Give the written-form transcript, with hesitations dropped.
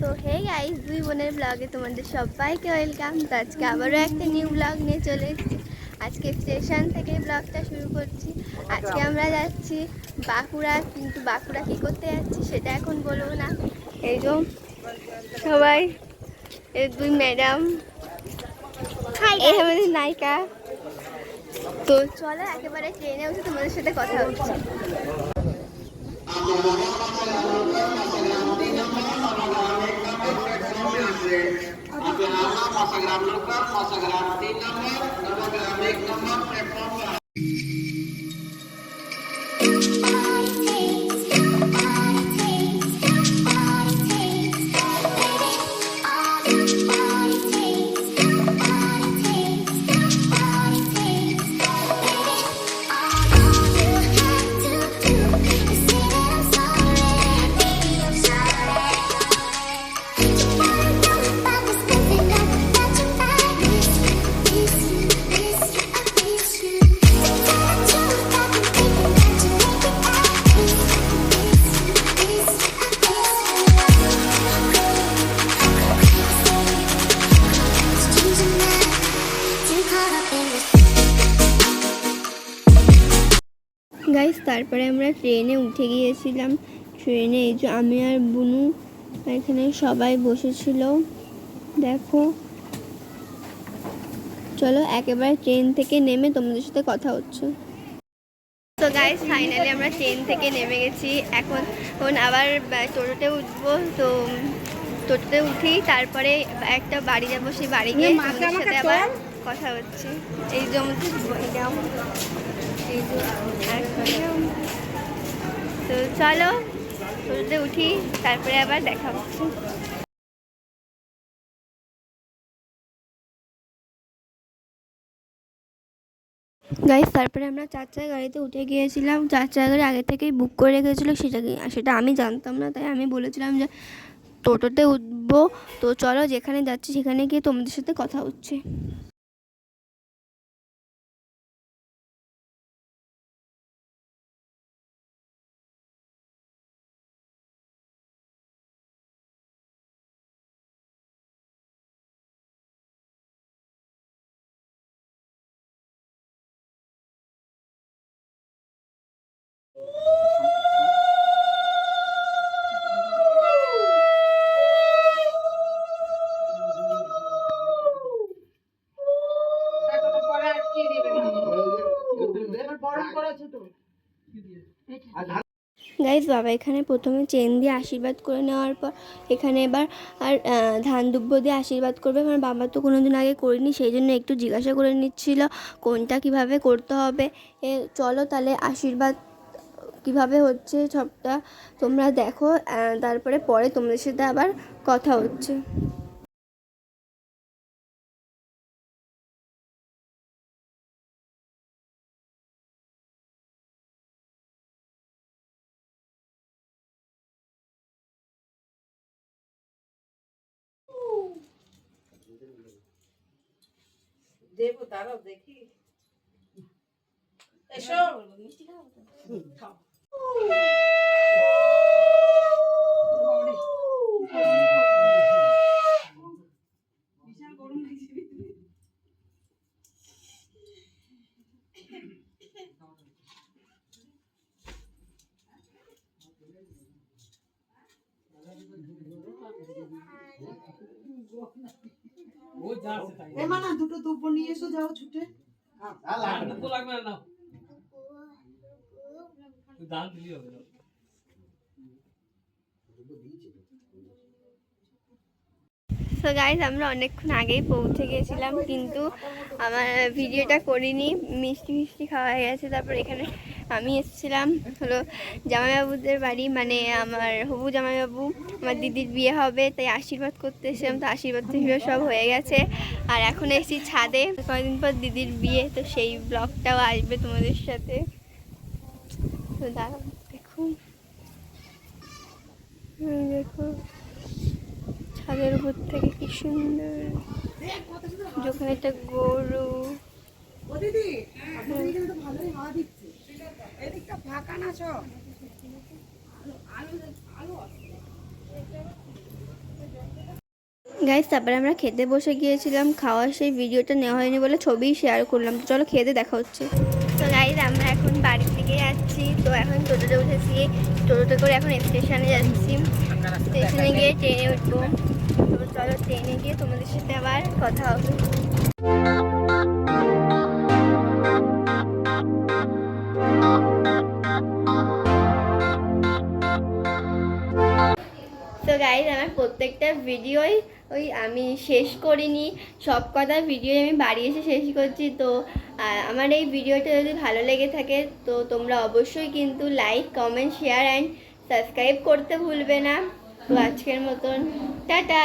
তো hey guys, দুই বোনের ব্লগে তোমাদের সবাইকে ওয়েলকাম। তো আজকে আবারও একটা নিউ ব্লগ নিয়ে চলে এসেছি। আজকে স্টেশন থেকে ব্লগটা শুরু করছি। আজকে আমরা যাচ্ছি বাঁকুড়া, কিন্তু বাঁকুড়া কী করতে যাচ্ছি সেটা এখন বলবো না। এই যে সবাই, এই দুই ম্যাডাম, এই আমাদের নায়িকা। তো চলো একেবারে ট্রেনে উঠে তোমাদের সাথে কথা হচ্ছে। গাইস, তারপরে আমরা ট্রেনে উঠে গিয়েছিলাম। ট্রেনে এই যে আমি আর বুনু, এখানে সবাই বসেছিল দেখো। চলো একেবারে ট্রেন থেকে নেমে তোমাদের সাথে কথা হচ্ছে। তো গাইস, ফাইনালি আমরা ট্রেন থেকে নেমে গেছি। এখন আবার টোটোতে উঠবো। তো টোটোতে উঠি, তারপরে একটা বাড়ি যাবো। সেই বাড়ি গিয়ে তোমাদের সাথে আবার কথা হচ্ছে। এই যে তো চলো টোটোতে উঠি, তারপরে আবার দেখা হচ্ছে। গাইস, তারপরে আমরা 4 চাকার গাড়িতে উঠে গিয়েছিলাম। 4 চাকার গাড়ি আগে থেকেই বুক করে রেখেছিলো, সেটা আমি জানতাম না, তাই আমি বলেছিলাম যে টোটোতে উঠবো। তো চলো যেখানে যাচ্ছি সেখানে গিয়ে তোমাদের সাথে কথা হচ্ছে। গাইস, বাবা এখানে প্রথমে চেন দিয়ে আশীর্বাদ করে নেওয়ার পর এখানে এবার আর ধান দুব্য দিয়ে আশীর্বাদ করবে। কারণ বাবা তো কোনোদিন আগে করিনি, সেই জন্য একটু জিজ্ঞাসা করে নিচ্ছিল কোনটা কিভাবে করতে হবে। চলো তাহলে আশীর্বাদ কিভাবে হচ্ছে সবটা তোমরা দেখো, তারপরে পরে তোমাদের সাথে আবার কথা হচ্ছে। দেবো, দাঁড়াও দেখি। এসো খাও। বিশাল গরম লাগছে। এমানা দুটো দুব্ব নিয়ে এসো, যাও ছুটে। লাগবে না, দান দিলি হবে না। সো গাইজ, আমরা অনেকক্ষণ আগেই পৌঁছে গিয়েছিলাম, কিন্তু আমার ভিডিওটা করিনি। মিষ্টি খাওয়া হয়ে গেছে। তারপর এখানে আমি এসেছিলাম হলো জামাইবাবুদের বাড়ি, মানে আমার হবু জামাইবাবু, আমার দিদির বিয়ে হবে, তাই আশীর্বাদ করতে এসেছিলাম। তো আশীর্বাদ সব হয়ে গেছে। আর এখন এসেছি ছাদে, কয়েকদিন পর দিদির বিয়ে, তো সেই ব্লগটাও আসবে তোমাদের সাথে। তো দাঁড়াও দেখুন, দেখো ছাদের উপর থেকে কি সুন্দর, যখন একটা গরু। দিদি আপনাদের এখানে তো ভালোই হাওয়া দিচ্ছে, এদিকটা ফাঁকা না সব। আলো আলো আলো গাইস তারপরে আমরা খেতে বসে গিয়েছিলাম, খাওয়ার সেই ভিডিওটা নেওয়া হয়নি বলে ছবি শেয়ার করলাম। তো চলো খেতে দেখা হচ্ছে। তো গাইস আমরা এখন বাড়ির দিকে যাচ্ছি। তো এখন টোটোতে উঠেছি, টোটোতে করে এখন স্টেশনে যাচ্ছি। স্টেশনে গিয়ে ট্রেনে উঠবো। তো চলো ট্রেনে গিয়ে তোমাদের সাথে আবার কথা হবে। তো গাইজ আমার প্রত্যেকটা ভিডিওই আমি শেষ করিনি, সব কথা ভিডিও আমি বাড়ি এসে শেষ করছি। তো আমার এই ভিডিওটা যদি ভালো লেগে থাকে তো তোমরা অবশ্যই কিন্তু like comment share and subscribe করতে ভুলবে না। তো আজকের মতন টাটা।